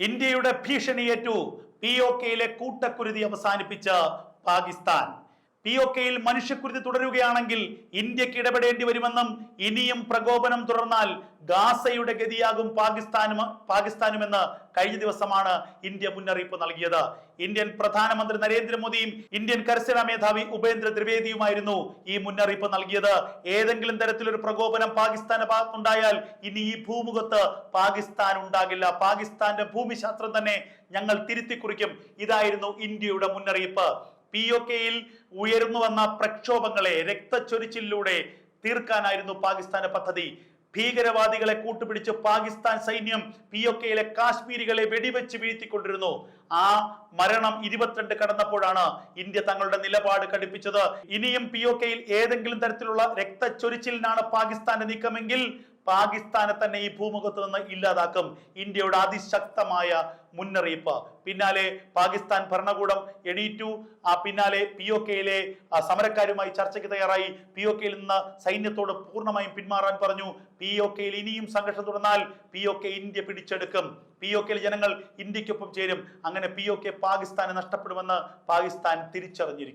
ഇന്ത്യയുടെ ഭീഷണിയേറ്റു POKയിലെ കൂട്ടക്കുരുതി അവസാനിപ്പിച്ച പാകിസ്ഥാൻ. POKയിൽ മനുഷ്യക്കുരുതി തുടരുകയാണെങ്കിൽ ഇന്ത്യക്ക് ഇടപെടേണ്ടി വരുമെന്നും ഇനിയും പ്രകോപനം തുടർന്നാൽ ഗാസയുടെ ഗതിയാകും പാകിസ്ഥാനുമെന്ന് കഴിഞ്ഞ ദിവസമാണ് ഇന്ത്യ മുന്നറിയിപ്പ് നൽകിയത്. ഇന്ത്യൻ പ്രധാനമന്ത്രി നരേന്ദ്രമോദിയും ഇന്ത്യൻ കരസേനാ മേധാവി ഉപേന്ദ്ര ത്രിവേദിയുമായിരുന്നു ഈ മുന്നറിയിപ്പ് നൽകിയത്. ഏതെങ്കിലും തരത്തിലൊരു പ്രകോപനം പാകിസ്ഥാന്റെ ഭാഗത്തുണ്ടായാൽ ഇനി ഈ ഭൂമുഖത്ത് പാകിസ്ഥാൻ ഉണ്ടാകില്ല, പാകിസ്ഥാന്റെ ഭൂമിശാസ്ത്രം തന്നെ ഞങ്ങൾ തിരുത്തി കുറിക്കും. ഇതായിരുന്നു ഇന്ത്യയുടെ മുന്നറിയിപ്പ്. POKയിൽ ഉയർന്നു വന്ന പ്രക്ഷോഭങ്ങളെ രക്തച്ചൊരിച്ചിലൂടെ തീർക്കാനായിരുന്നു പാകിസ്ഥാന്റെ പദ്ധതി. ഭീകരവാദികളെ കൂട്ടുപിടിച്ച് പാകിസ്ഥാൻ സൈന്യം POKയിലെ കാശ്മീരികളെ വെടിവെച്ച് വീഴ്ത്തിക്കൊണ്ടിരുന്നു. ആ മരണം 22 കടന്നപ്പോഴാണ് ഇന്ത്യ തങ്ങളുടെ നിലപാട് കടുപ്പിച്ചത്. ഇനിയും POKയിൽ ഏതെങ്കിലും തരത്തിലുള്ള രക്തച്ചൊരിച്ചിലിനാണ് പാകിസ്ഥാന്റെ നീക്കമെങ്കിൽ പാകിസ്ഥാനെ തന്നെ ഈ ഭൂമുഖത്ത് നിന്ന് ഇല്ലാതാക്കും. ഇന്ത്യയുടെ അതിശക്തമായ മുന്നറിയിപ്പ്. പിന്നാലെ പാകിസ്ഥാൻ ഭരണകൂടം എണീറ്റു. പിന്നാലെ POKയിലെ സമരക്കാരുമായി ചർച്ചയ്ക്ക് തയ്യാറായി. POKയിൽ നിന്ന് സൈന്യത്തോട് പൂർണ്ണമായും പിന്മാറാൻ പറഞ്ഞു. POKയിൽ ഇനിയും സംഘർഷം തുടർന്നാൽ POK ഇന്ത്യ പിടിച്ചെടുക്കും. POKയിലെ ജനങ്ങൾ ഇന്ത്യക്കൊപ്പം ചേരും. അങ്ങനെ POK പാകിസ്ഥാന് നഷ്ടപ്പെടുമെന്ന് പാകിസ്ഥാൻ തിരിച്ചറിഞ്ഞിരിക്കും.